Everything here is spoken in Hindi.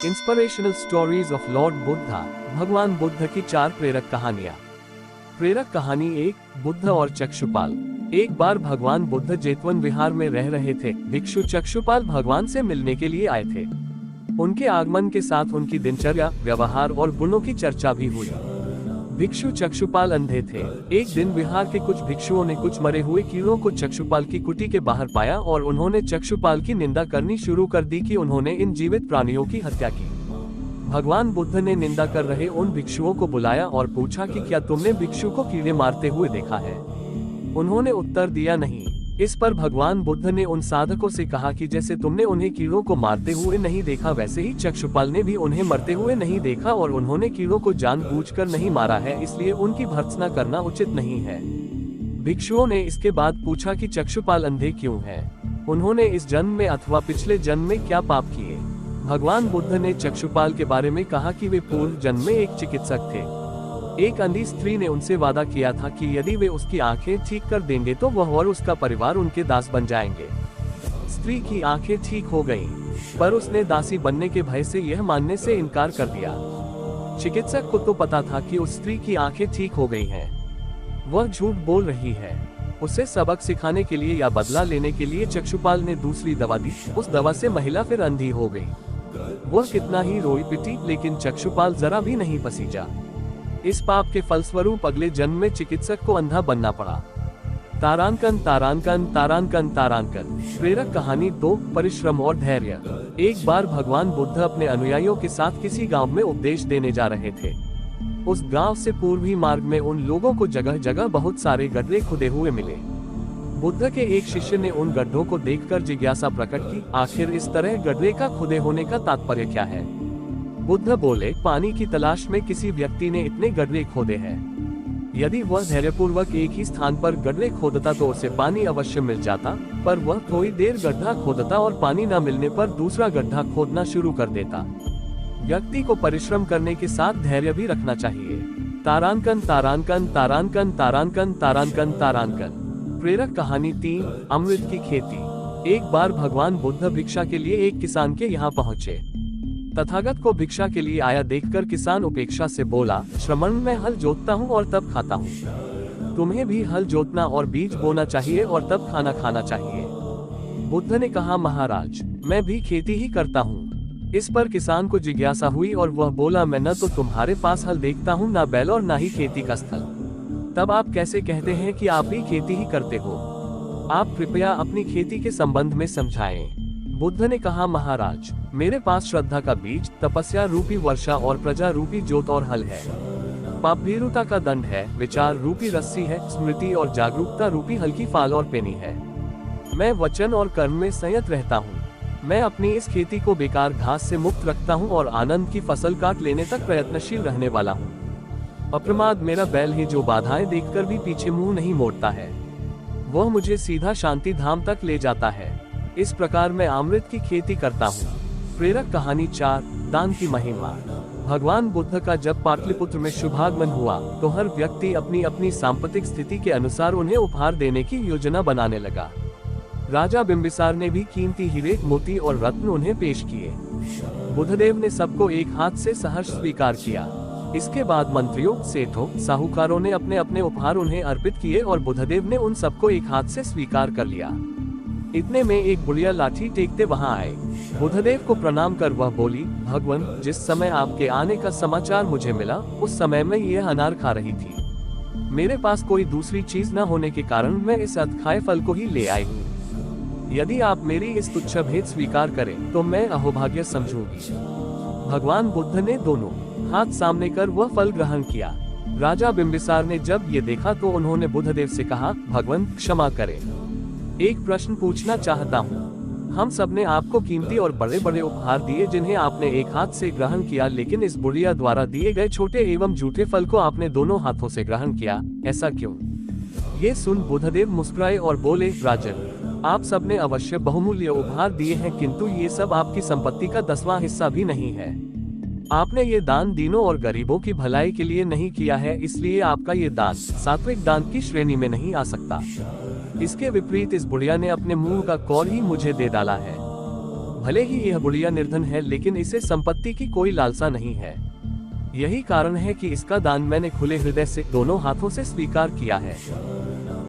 Inspirational stories of Lord Buddha. भगवान बुद्ध की 4 प्रेरक कहानियाँ। प्रेरक कहानी 1, बुद्ध और चक्षुपाल। एक बार भगवान बुद्ध जेतवन विहार में रह रहे थे। भिक्षु चक्षुपाल भगवान से मिलने के लिए आए थे। उनके आगमन के साथ उनकी दिनचर्या, व्यवहार और गुणों की चर्चा भी हुई। भिक्षु चक्षुपाल अंधे थे। एक दिन विहार के कुछ भिक्षुओं ने कुछ मरे हुए कीड़ों को चक्षुपाल की कुटी के बाहर पाया और उन्होंने चक्षुपाल की निंदा करनी शुरू कर दी कि उन्होंने इन जीवित प्राणियों की हत्या की। भगवान बुद्ध ने निंदा कर रहे उन भिक्षुओं को बुलाया और पूछा कि क्या तुमने भिक्षु को कीड़े मारते हुए देखा है? उन्होंने उत्तर दिया नहीं। इस पर भगवान बुद्ध ने उन साधकों से कहा कि जैसे तुमने उन्हें कीड़ों को मारते हुए नहीं देखा, वैसे ही चक्षुपाल ने भी उन्हें मरते हुए नहीं देखा और उन्होंने कीड़ों को जानबूझकर नहीं मारा है, इसलिए उनकी भर्त्सना करना उचित नहीं है। भिक्षुओं ने इसके बाद पूछा कि चक्षुपाल अंधे क्यों हैं? उन्होंने इस जन्म में अथवा पिछले जन्म में क्या पाप किए? भगवान बुद्ध ने चक्षुपाल के बारे में कहा कि वे पूर्व जन्म में एक चिकित्सक थे। एक अंधी स्त्री ने उनसे वादा किया था कि यदि वे उसकी आंखें ठीक कर देंगे तो वह और उसका परिवार उनके दास बन जाएंगे। स्त्री की आंखें ठीक हो गईं, पर उसने दासी बनने के भय से यह मानने से इनकार कर दिया। चिकित्सक को तो पता था कि उस स्त्री की आंखें ठीक हो गई हैं। वह झूठ बोल रही है। उसे सबक सिखाने के लिए या बदला लेने के लिए चक्षुपाल ने दूसरी दवा दी। उस दवा से महिला फिर अंधी हो गई। वह कितना ही रोई पिटी, लेकिन चक्षुपाल जरा भी नहीं पसीजा। इस पाप के फलस्वरूप अगले जन्म में चिकित्सक को अंधा बनना पड़ा। तारांकन तारांकन तारांकन तारांकन। प्रेरक कहानी 2, परिश्रम और धैर्य। एक बार भगवान बुद्ध अपने अनुयायियों के साथ किसी गांव में उपदेश देने जा रहे थे। उस गांव से पूर्वी मार्ग में उन लोगों को जगह जगह बहुत सारे गड्ढे खुदे हुए मिले। बुद्ध के एक शिष्य ने उन गड्ढों को देखकर जिज्ञासा प्रकट की, आखिर इस तरह गड्ढे का खुदे होने का तात्पर्य क्या है? बुद्ध बोले, पानी की तलाश में किसी व्यक्ति ने इतने गड्ढे खोदे हैं। यदि वह धैर्यपूर्वक एक ही स्थान पर गड्ढे खोदता तो उसे पानी अवश्य मिल जाता, पर वह थोड़ी देर गड्ढा खोदता और पानी न मिलने पर दूसरा गड्ढा खोदना शुरू कर देता। व्यक्ति को परिश्रम करने के साथ धैर्य भी रखना चाहिए। तारांकन तारांकन तारांकन तारांकन तारांकन तारांकन। प्रेरक कहानी 3, अमृत की खेती। एक बार भगवान बुद्ध भिक्षा के लिए एक किसान के यहाँ पहुँचे। तथागत को भिक्षा के लिए आया देखकर किसान उपेक्षा से बोला, श्रमण मैं हल जोतता हूँ और तब खाता हूँ। तुम्हें भी हल जोतना और बीज बोना चाहिए और तब खाना खाना चाहिए। बुद्ध ने कहा, महाराज मैं भी खेती ही करता हूँ। इस पर किसान को जिज्ञासा हुई और वह बोला, मैं न तो तुम्हारे पास हल देखता हूँ, न बैल और न ही खेती का स्थल। तब आप कैसे कहते हैं कि आप भी खेती ही करते हो? आप कृपया अपनी खेती के संबंध में समझाएं। बुद्ध ने कहा, महाराज मेरे पास श्रद्धा का बीज, तपस्या रूपी वर्षा और प्रजा रूपी जोत और हल है। पापभीरुता का दंड है, विचार रूपी रस्सी है, स्मृति और जागरूकता रूपी हल्की फाल और पेनी है। मैं वचन और कर्म में संयत रहता हूँ। मैं अपनी इस खेती को बेकार घास से मुक्त रखता हूँ और आनंद की फसल काट लेने तक प्रयत्नशील रहने वाला हूँ। अप्रमाद मेरा बैल है जो बाधाएं देखकर भी पीछे मुंह नहीं मोड़ता है। वह मुझे सीधा शांति धाम तक ले जाता है। इस प्रकार मैं अमृत की खेती करता हूँ। प्रेरक कहानी 4, दान की महिमा। भगवान बुद्ध का जब पाटलिपुत्र में शुभागमन हुआ तो हर व्यक्ति अपनी अपनी सांपत्तिक स्थिति के अनुसार उन्हें उपहार देने की योजना बनाने लगा। राजा बिंबिसार ने भी कीमती हीरे, मोती और रत्न उन्हें पेश किए। बुद्धदेव ने सबको एक हाथ से सहर्ष स्वीकार किया। इसके बाद मंत्रियों, सेठों, साहूकारों ने अपने अपने उपहार उन्हें अर्पित किए और बुद्धदेव ने उन सबको एक हाथ से स्वीकार कर लिया। इतने में एक बुढ़िया लाठी टेकते वहां आए। बुद्धदेव को प्रणाम कर वह बोली, भगवान जिस समय आपके आने का समाचार मुझे मिला उस समय मैं यह अनार खा रही थी। मेरे पास कोई दूसरी चीज न होने के कारण मैं इस अधखाए फल को ही ले आई हूँ। यदि आप मेरी इस तुच्छ भेंट स्वीकार करें तो मैं अहोभाग्य समझूंगी। भगवान बुद्ध ने दोनों हाथ सामने कर वह फल ग्रहण किया। राजा बिंबिसार ने जब ये देखा तो उन्होंने बुद्धदेव से कहा, भगवान क्षमा करें, एक प्रश्न पूछना चाहता हूँ। हम सब ने आपको कीमती और बड़े बड़े उपहार दिए जिन्हें आपने एक हाथ से ग्रहण किया, लेकिन इस बुढ़िया द्वारा दिए गए छोटे एवं झूठे फल को आपने दोनों हाथों से ग्रहण किया, ऐसा क्यों? ये सुन बुद्धदेव मुस्कुराए और बोले, राजन आप सब ने अवश्य बहुमूल्य उपहार दिए हैं, किंतु ये सब आपकी संपत्ति का 10वां हिस्सा भी नहीं है। आपने ये दान दीनों और गरीबों की भलाई के लिए नहीं किया है, इसलिए आपका ये दान सात्विक दान की श्रेणी में नहीं आ सकता। इसके विपरीत इस बुढ़िया ने अपने मुंह का कौर ही मुझे दे डाला है। भले ही यह बुढ़िया निर्धन है, लेकिन इसे संपत्ति की कोई लालसा नहीं है। यही कारण है कि इसका दान मैंने खुले हृदय से दोनों हाथों से स्वीकार किया है।